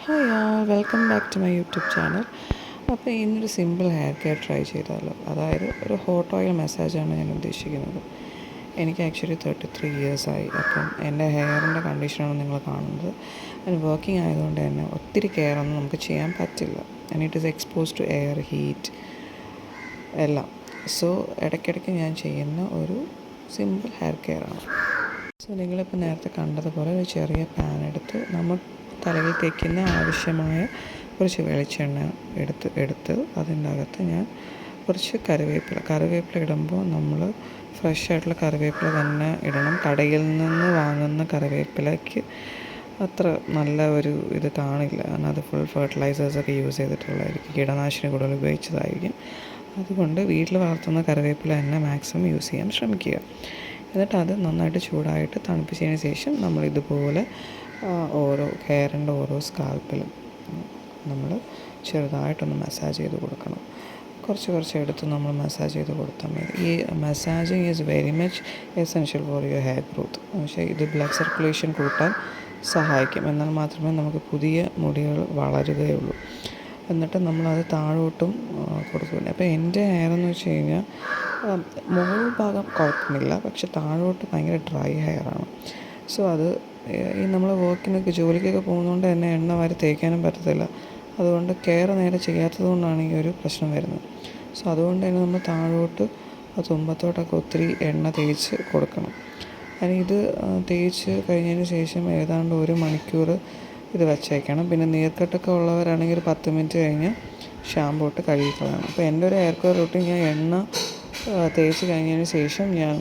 Hi welcome back to my YouTube channel. അപ്പോൾ ഇന്നൊരു simple hair care try ചെയ്താലോ. അതായത് ഒരു ഹോട്ട് ഓയിൽ മസാജാണ് ഞാൻ ഉദ്ദേശിക്കുന്നത്. എനിക്ക് ആക്ച്വലി 33 ഇയേഴ്സായി. അപ്പം എൻ്റെ ഹെയറിൻ്റെ കണ്ടീഷനാണ് നിങ്ങൾ കാണുന്നത്. അതിന് വർക്കിംഗ് ആയതുകൊണ്ട് തന്നെ ഒത്തിരി കെയർ ഒന്നും നമുക്ക് ചെയ്യാൻ പറ്റില്ല. And it is expose to air, heat എല്ലാം. സോ ഇടയ്ക്കിടയ്ക്ക് ഞാൻ ചെയ്യുന്ന ഒരു സിമ്പിൾ ഹെയർ കെയർ ആണ്. സോ നിങ്ങളിപ്പോൾ നേരത്തെ കണ്ടതുപോലെ ഒരു ചെറിയ പാൻ എടുത്ത് നമ്മൾ തലയിൽ തേക്കുന്ന ആവശ്യമായ കുറച്ച് വെളിച്ചെണ്ണ എടുത്ത് അതിൻ്റെ അകത്ത് ഞാൻ കുറച്ച് കറിവേപ്പില ഇടുമ്പോൾ നമ്മൾ ഫ്രഷ് ആയിട്ടുള്ള കറിവേപ്പില തന്നെ ഇടണം. കടയിൽ നിന്ന് വാങ്ങുന്ന കറിവേപ്പിലയ്ക്ക് അത്ര നല്ല ഒരു ഇത് കാണില്ല. കാരണം അത് ഫുൾ ഫെർട്ടിലൈസേഴ്സൊക്കെ യൂസ് ചെയ്തിട്ടുള്ളതായിരിക്കും, കീടനാശിനി കൂടുതൽ ഉപയോഗിച്ചതായിരിക്കും. അതുകൊണ്ട് വീട്ടിൽ വളർത്തുന്ന കറിവേപ്പില തന്നെ മാക്സിമം യൂസ് ചെയ്യാൻ ശ്രമിക്കുക. എന്നിട്ട് അത് നന്നായിട്ട് ചൂടായിട്ട് തണുപ്പിച്ചതിന് ശേഷം നമ്മളിതുപോലെ ഓരോ ഹെയറിൻ്റെ ഓരോ സ്കാൽപ്പിലും നമ്മൾ ചെറുതായിട്ടൊന്ന് മസാജ് ചെയ്ത് കൊടുക്കണം. കുറച്ച് എടുത്ത് നമ്മൾ മസാജ് ചെയ്ത് കൊടുത്താൽ മതി. ഈ massaging is very much essential for your hair growth. പക്ഷേ ഇത് ബ്ലഡ് സർക്കുലേഷൻ കൂട്ടാൻ സഹായിക്കും. എന്നാൽ മാത്രമേ നമുക്ക് പുതിയ മുടികൾ വളരുകയുള്ളൂ. എന്നിട്ട് നമ്മളത് താഴോട്ടും കൊടുക്കില്ല. അപ്പോൾ എൻ്റെ ഹെയറെന്ന് വെച്ച് കഴിഞ്ഞാൽ മുകൾ ഭാഗം കുഴപ്പമില്ല, പക്ഷെ താഴോട്ട് ഭയങ്കര ഡ്രൈ ഹെയറാണ്. സോ അത് ഈ നമ്മൾ വർക്കിനൊക്കെ ജോലിക്കൊക്കെ പോകുന്നതുകൊണ്ട് തന്നെ എണ്ണ വാരി തേക്കാനും പറ്റത്തില്ല. അതുകൊണ്ട് കെയർ നേരെ ചെയ്യാത്തത് കൊണ്ടാണ് ഈ ഒരു പ്രശ്നം വരുന്നത്. സോ അതുകൊണ്ട് തന്നെ നമ്മൾ താഴോട്ട് തുമ്പത്തോട്ടൊക്കെ ഒത്തിരി എണ്ണ തേച്ച് കൊടുക്കണം. അതിന് ഇത് തേച്ച് കഴിഞ്ഞതിന് ശേഷം ഏതാണ്ട് 1 മണിക്കൂർ ഇത് വച്ചേക്കണം. പിന്നെ നീർക്കെട്ടൊക്കെ ഉള്ളവരാണെങ്കിൽ ഒരു 10 മിനിറ്റ് കഴിഞ്ഞ് ഷാമ്പൂ ഇട്ട് കഴുകിക്കളയണം. അപ്പോൾ എൻ്റെ ഒരു ഹെയർ കെയർ റൂട്ടീൻ, ഞാൻ എണ്ണ തേച്ച് കഴിഞ്ഞതിന് ശേഷം ഞാൻ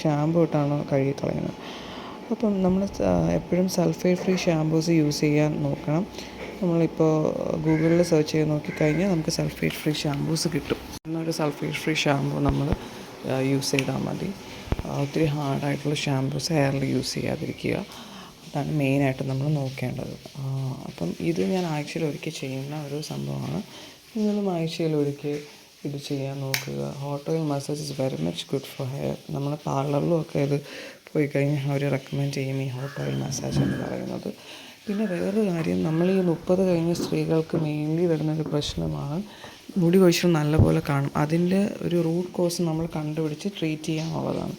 ഷാമ്പൂ ഇട്ടാണ് കഴുകിക്കളയുന്നത്. അപ്പം നമ്മൾ എപ്പോഴും സൾഫേറ്റ് ഫ്രീ ഷാമ്പൂസ് യൂസ് ചെയ്യാൻ നോക്കണം. നമ്മളിപ്പോൾ ഗൂഗിളിൽ സെർച്ച് ചെയ്ത് നോക്കിക്കഴിഞ്ഞാൽ നമുക്ക് സൾഫേറ്റ് ഫ്രീ ഷാമ്പൂസ് കിട്ടും. എന്നൊരു സൾഫേറ്റ് ഫ്രീ ഷാമ്പൂ നമ്മൾ യൂസ് ചെയ്താൽ മതി. ഒത്തിരി ഹാർഡായിട്ടുള്ള ഷാമ്പൂസ് ഹെയറിൽ യൂസ് ചെയ്യാതിരിക്കുക. അതാണ് മെയിനായിട്ട് നമ്മൾ നോക്കേണ്ടത്. അപ്പം ഇത് ഞാൻ ആഴ്ചയിൽ ഒരിക്കൽ ചെയ്യുന്ന ഒരു സംഭവമാണ്. നിങ്ങളും ആഴ്ചയിൽ ഒരിക്കൽ ഇത് ചെയ്യാൻ നോക്കുക. Hot oil massage is very much good for hair. നമ്മൾ പാർലറിലും ഒക്കെ ഇത് പോയി കഴിഞ്ഞാൽ അവർ റെക്കമെൻഡ് ചെയ്യും ഈ ഹോട്ട് ഓയിൽ മസാജ് എന്ന് പറയുന്നത്. പിന്നെ വേറൊരു കാര്യം, നമ്മൾ ഈ 30 കഴിഞ്ഞ സ്ത്രീകൾക്ക് മെയിൻലി വരുന്നൊരു പ്രശ്നമാണ് മുടി കൊഴിച്ചിൽ നല്ലപോലെ കാണും. അതിൻ്റെ ഒരു റൂട്ട് കോസ് നമ്മൾ കണ്ടുപിടിച്ച് ട്രീറ്റ് ചെയ്യാനുള്ളതാണ്.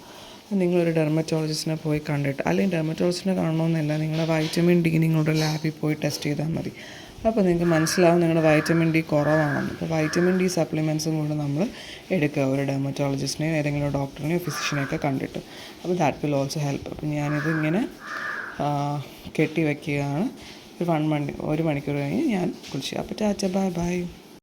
നിങ്ങളൊരു ഡെർമറ്റോളജിസ്റ്റിനെ പോയി കണ്ടിട്ട്, അല്ലെങ്കിൽ ഡെർമറ്റോളജിസ്റ്റിനെ കാണണമെന്നില്ല, നിങ്ങളുടെ വൈറ്റമിൻ ഡി നിങ്ങളുടെ ലാബിൽ പോയി ടെസ്റ്റ് ചെയ്താൽ മതി. അപ്പോൾ നിങ്ങൾക്ക് മനസ്സിലാവും നിങ്ങളുടെ വൈറ്റമിൻ ഡി കുറവാണെന്ന്. അപ്പോൾ വൈറ്റമിൻ ഡി സപ്ലിമെൻറ്റ്സും കൂടെ നമ്മൾ എടുക്കുക, ഒരു ഡെർമറ്റോളജിസ്റ്റിനെയോ ഏതെങ്കിലും ഡോക്ടറിനെയോ ഫിസിഷ്യനെയൊക്കെ കണ്ടിട്ട്. അപ്പോൾ ദാറ്റ് വിൽ ഓൾസോ ഹെൽപ്പ്. അപ്പോൾ ഞാനിത് ഇങ്ങനെ കെട്ടി വയ്ക്കുകയാണ്. ഒരു 1 മണിക്കൂർ കഴിഞ്ഞ് ഞാൻ കുളിച്ചു. അപ്പോൾ ടാറ്റ, ബൈ ബൈ.